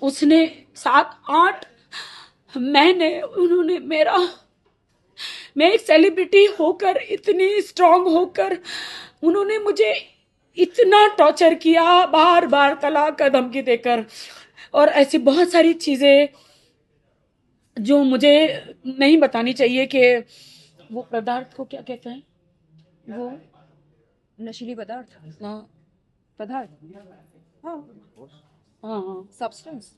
उसने 7-8 महीने उन्होंने मैं एक सेलिब्रिटी होकर, इतनी स्ट्रांग होकर उन्होंने मुझे इतना टॉर्चर किया, बार बार तलाक का धमकी देकर, और ऐसी बहुत सारी चीजें जो मुझे नहीं बतानी चाहिए कि वो पदार्थ को क्या कहते हैं, वो नशीली पदार्थ, हाँ पदार्थ, हाँ हाँ हाँ सब्सटेंस,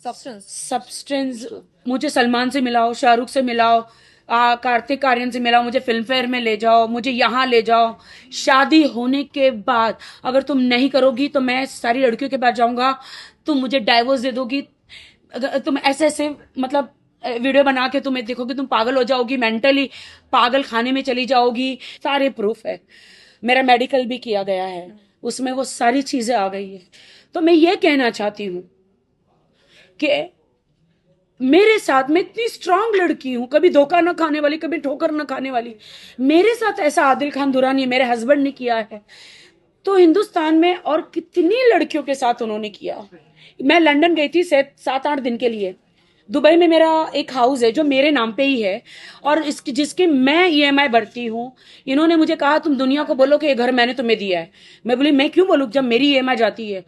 सब्सटेंस। सब्सटेंस। मुझे सलमान से मिलाओ, शाहरुख से मिलाओ, कार्तिक आर्यन से मिलाओ, मुझे फिल्म फेयर में ले जाओ, मुझे यहाँ ले जाओ। शादी होने के बाद अगर तुम नहीं करोगी तो मैं सारी लड़कियों के पास जाऊंगा, तुम मुझे डाइवोर्स दे दोगी, अगर तुम ऐसे ऐसे मतलब वीडियो बना के तुम्हें देखोगे, तुम पागल हो जाओगी, मेंटली पागल खाने में चली जाओगी। सारे प्रूफ है, मेरा मेडिकल भी किया गया है, उसमें वो सारी चीजें आ गई है। तो मैं ये कहना चाहती हूँ कि मेरे साथ, मैं इतनी स्ट्रांग लड़की हूं, कभी धोखा ना खाने वाली, कभी ठोकर ना खाने वाली, मेरे साथ ऐसा आदिल खान दुरानी मेरे हस्बैंड ने किया है, तो हिंदुस्तान में और कितनी लड़कियों के साथ उन्होंने किया। मैं लंदन गई थी 7-8 दिन के लिए। दुबई में मेरा एक हाउस है जो मेरे नाम पे ही है, और इसकी जिसकी मैं ईएमआई भरती हूँ। इन्होंने मुझे कहा तुम दुनिया को बोलो कि ये घर मैंने तुम्हें दिया है। मैं बोली मैं क्यों बोलूँ जब मेरी ईएमआई जाती है।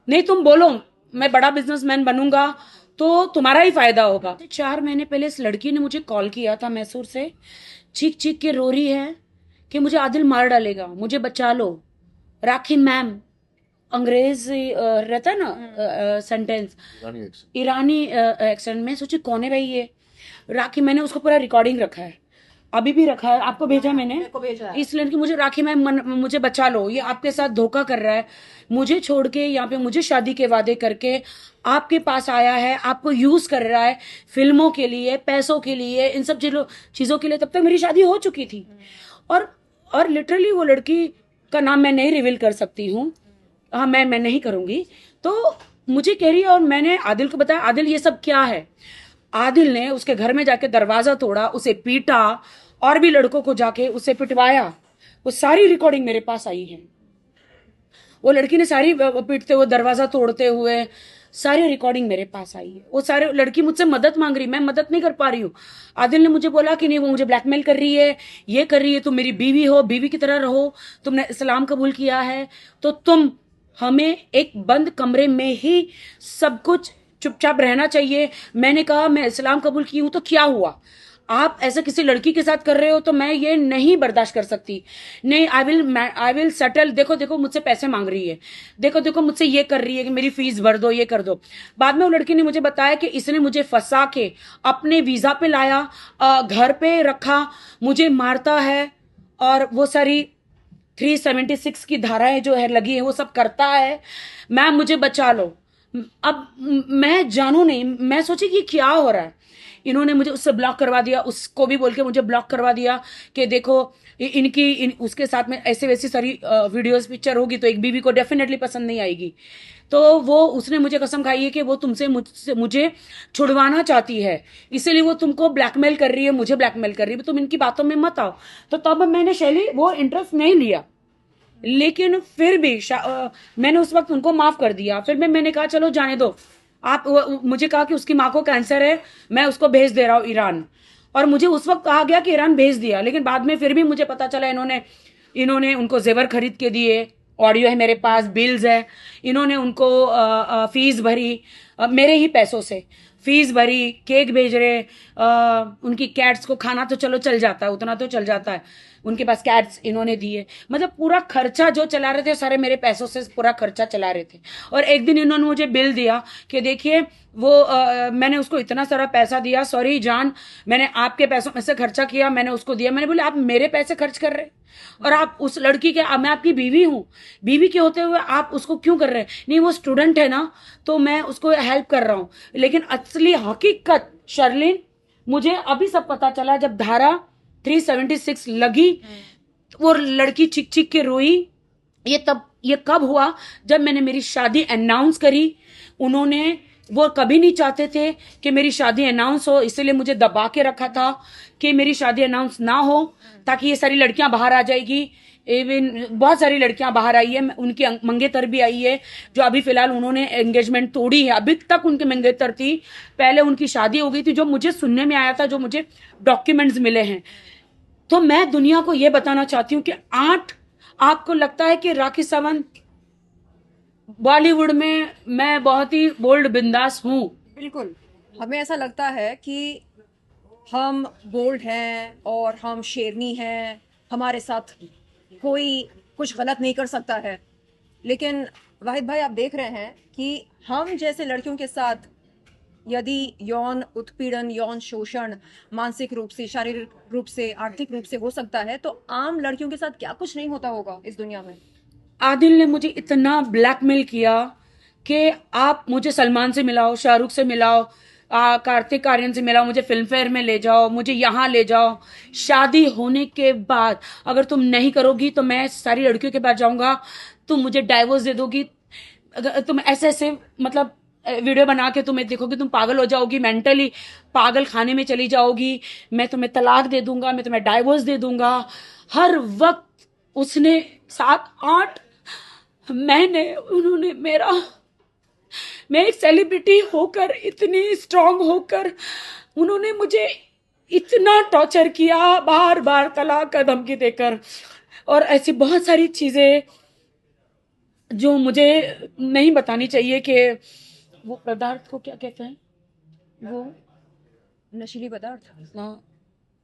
नहीं तुम बोलो, मैं बड़ा बिजनेसमैन बनूंगा तो तुम्हारा ही फायदा होगा। 4 महीने पहले इस लड़की ने मुझे कॉल किया था मैसूर से, चीख चीख के रो रही है कि मुझे आदिल मार डालेगा, मुझे बचा लो। राखी मैम, अंग्रेज रहता है ना सेंटेंस, ईरानी एक्सेंट में। सोची कौन है भाई ये राखी। मैंने उसको पूरा रिकॉर्डिंग रखा है, अभी भी रखा है, आपको भेजा मैंने। इस लड़की मुझे राखी मैम मुझे बचा लो, ये आपके साथ धोखा कर रहा है, मुझे छोड़ के यहाँ पे मुझे शादी के वादे करके आपके पास आया है, आपको यूज कर रहा है फिल्मों के लिए, पैसों के लिए, इन सब चीजों के लिए। तब तक मेरी शादी हो चुकी थी। और लिटरली वो लड़की का नाम मैं नहीं रिवील कर सकती हूँ, हाँ मैं नहीं करूंगी। तो मुझे कह रही है, और मैंने आदिल को बताया आदिल ये सब क्या है। आदिल ने उसके घर में जाके दरवाजा तोड़ा, उसे पीटा, और भी लड़कों को जाके उसे पिटवाया। वो सारी रिकॉर्डिंग मेरे पास आई है। वो लड़की ने सारी पीटते हुए, दरवाजा तोड़ते हुए सारी रिकॉर्डिंग मेरे पास आई है। वो सारे लड़की मुझसे मदद मांग रही, मैं मदद नहीं कर पा रही हूँ। आदिल ने मुझे बोला कि नहीं वो मुझे ब्लैकमेल कर रही है, ये कर रही है, तुम मेरी बीवी हो, बीवी की तरह रहो, तुमने इस्लाम कबूल किया है तो तुम हमें एक बंद कमरे में ही सब कुछ चुपचाप रहना चाहिए। मैंने कहा मैं इस्लाम कबूल की हूं तो क्या हुआ, आप ऐसा किसी लड़की के साथ कर रहे हो तो मैं ये नहीं बर्दाश्त कर सकती। नहीं, आई विल सेटल। देखो देखो मुझसे पैसे मांग रही है, देखो देखो मुझसे ये कर रही है कि मेरी फीस भर दो, ये कर दो। बाद में वो लड़की ने मुझे बताया कि इसने मुझे फंसा के अपने वीजा पे लाया, घर पे रखा, मुझे मारता है, और वो सारी 376 की धाराएं जो है लगी है वो सब करता है। मैम मुझे बचा लो। अब मैं जानू नहीं, मैं सोची कि क्या हो रहा है। इन्होंने मुझे उससे ब्लॉक करवा दिया, उसको भी बोल के मुझे ब्लॉक करवा दिया कि देखो उसके साथ में ऐसे वैसी सारी वीडियोस पिक्चर होगी तो एक बीवी को डेफिनेटली पसंद नहीं आएगी। तो वो उसने मुझे कसम खाई है कि वो मुझे छुड़वाना चाहती है, इसीलिए वो तुमको ब्लैकमेल कर रही है, मुझे ब्लैकमेल कर रही है, तुम इनकी बातों में मत आओ। तो तब मैंने शैली वो इंटरेस्ट नहीं लिया, लेकिन फिर भी मैंने उस वक्त उनको माफ कर दिया। फिर मैंने कहा चलो जाने दो। मुझे कहा कि उसकी माँ को कैंसर है, मैं उसको भेज दे रहा हूँ ईरान, और मुझे उस वक्त कहा गया कि ईरान भेज दिया, लेकिन बाद में फिर भी मुझे पता चला इन्होंने उनको जेवर खरीद के दिए, ऑडियो है मेरे पास, बिल्स है। इन्होंने उनको फीस भरी, मेरे ही पैसों से फीस भरी, केक भेज रहे, उनकी कैट्स को खाना तो चलो चल जाता है, उतना तो चल जाता है, उनके पास कैट्स इन्होंने दिए। मतलब पूरा खर्चा जो चला रहे थे सारे मेरे पैसों से पूरा खर्चा चला रहे थे। और एक दिन इन्होंने मुझे बिल दिया कि देखिए वो मैंने उसको इतना सारा पैसा दिया, सॉरी जान मैंने आपके पैसों में से खर्चा किया, मैंने उसको दिया। मैंने बोले आप मेरे पैसे खर्च कर रहे और आप उस लड़की के, मैं आपकी बीवी हूं, बीवी के होते हुए आप उसको क्यों कर रहे हैं। नहीं वो स्टूडेंट है ना तो मैं उसको हेल्प कर रहा हूं। लेकिन असली हकीकत शर्लिन मुझे अभी सब पता चला, जब धारा 376 लगी वो लड़की चिक चिक के रोई। ये कब हुआ, जब मैंने मेरी शादी अनाउंस करी, उन्होंने वो कभी नहीं चाहते थे कि मेरी शादी अनाउंस हो, इसलिए मुझे दबा के रखा था कि मेरी शादी अनाउंस ना हो, ताकि ये सारी लड़कियां बाहर आ जाएगी। इवन बहुत सारी लड़कियां बाहर आई है, उनकी मंगेतर भी आई है, जो अभी फिलहाल उन्होंने एंगेजमेंट तोड़ी है। अभी तक उनकी मंगेतर थी, पहले उनकी शादी हो गई थी, जो मुझे सुनने में आया था, जो मुझे डॉक्यूमेंट्स मिले हैं। तो मैं दुनिया को ये बताना चाहती हूँ कि आपको लगता है कि राखी सावंत बॉलीवुड में मैं बहुत ही बोल्ड बिंदास हूँ। बिल्कुल। हमें ऐसा लगता है कि हम बोल्ड हैं और हम शेरनी हैं, हमारे साथ कोई कुछ गलत नहीं कर सकता है। लेकिन वाहिद भाई, आप देख रहे हैं कि हम जैसे लड़कियों के साथ यदि यौन उत्पीड़न, यौन शोषण मानसिक रूप से, शारीरिक रूप से, आर्थिक रूप से हो सकता है, तो आम लड़कियों के साथ क्या कुछ नहीं होता होगा इस दुनिया में। आदिल ने मुझे इतना ब्लैकमेल किया कि आप मुझे सलमान से मिलाओ, शाहरुख से मिलाओ, कार्तिक आर्यन से मिलाओ, मुझे फिल्म फेयर में ले जाओ, मुझे यहाँ ले जाओ। शादी होने के बाद अगर तुम नहीं करोगी तो मैं सारी लड़कियों के पास जाऊंगा, तुम मुझे डाइवोर्स दे दोगी। अगर तुम ऐसे ऐसे मतलब वीडियो बना के तुम्हें देखोगी, तुम पागल हो जाओगी, मेंटली पागल खाने में चली जाओगी, मैं तुम्हें तलाक दे दूंगा, मैं तुम्हें डाइवोर्स दे दूंगा। हर वक्त उसने 7-8 महीने उन्होंने मेरा, मैं एक सेलिब्रिटी होकर, इतनी स्ट्रांग होकर, उन्होंने मुझे इतना टॉर्चर किया, बार बार तलाक का धमकी देकर, और ऐसी बहुत सारी चीजें जो मुझे नहीं बतानी चाहिए। कि वो पदार्थ को क्या कहते हैं, वो नशीली पदार्थ, हाँ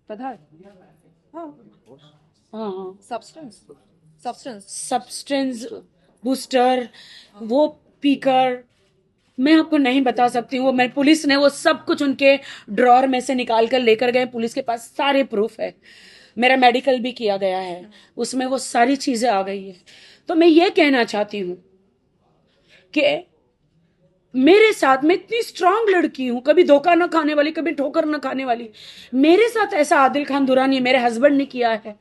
पदार्थ, हाँ, हाँ सब्सटेंस, सब्सटेंस। सब्सटेंस बूस्टर, वो पीकर, मैं आपको नहीं बता सकती हूँ। वो मैं, पुलिस ने वो सब कुछ उनके ड्रॉर में से निकाल कर लेकर गए। पुलिस के पास सारे प्रूफ है, मेरा मेडिकल भी किया गया है, उसमें वो सारी चीजें आ गई है। तो मैं ये कहना चाहती हूँ कि मेरे साथ, मैं इतनी स्ट्रांग लड़की हूं, कभी धोखा ना खाने वाली, कभी ठोकर ना खाने वाली, मेरे साथ ऐसा आदिल खान दुरानी मेरे हस्बैंड ने किया है,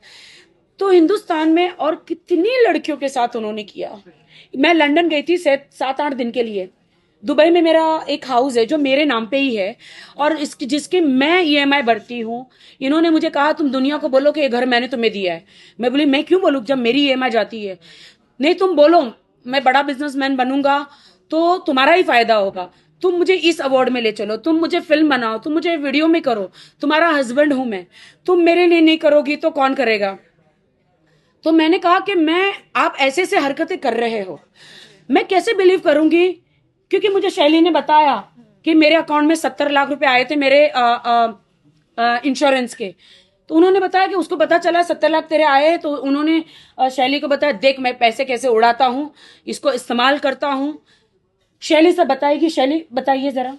तो हिंदुस्तान में और कितनी लड़कियों के साथ उन्होंने किया। मैं लंदन गई थी 7-8 दिन के लिए। दुबई में मेरा एक हाउस है जो मेरे नाम पे ही है, और इसकी जिसकी मैं ईएमआई भरती हूँ। इन्होंने मुझे कहा तुम दुनिया को बोलो कि ये घर मैंने तुम्हें दिया है। मैं बोली मैं क्यों बोलूँ जब मेरी ईएमआई जाती है। नहीं, तुम बोलो, मैं बड़ा बिजनेसमैन बनूंगा तो तुम्हारा ही फायदा होगा, तुम मुझे इस अवार्ड में ले चलो, तुम मुझे फिल्म बनाओ, तुम मुझे वीडियो में करो, तुम्हारा हस्बैंड हूं मैं, तुम मेरे लिए नहीं करोगी तो कौन करेगा। तो मैंने कहा कि आप ऐसे ऐसे हरकतें कर रहे हो, मैं कैसे बिलीव करूंगी। क्योंकि मुझे शैली ने बताया कि मेरे अकाउंट में 70 लाख रुपए आए थे मेरे इंश्योरेंस के। तो उन्होंने बताया कि उसको पता चला 70 लाख तेरे आए हैं, तो उन्होंने शैली को बताया देख मैं पैसे कैसे उड़ाता हूं, इसको इस्तेमाल करता हूं। शैली से बताएगी, शैली बताइए जरा।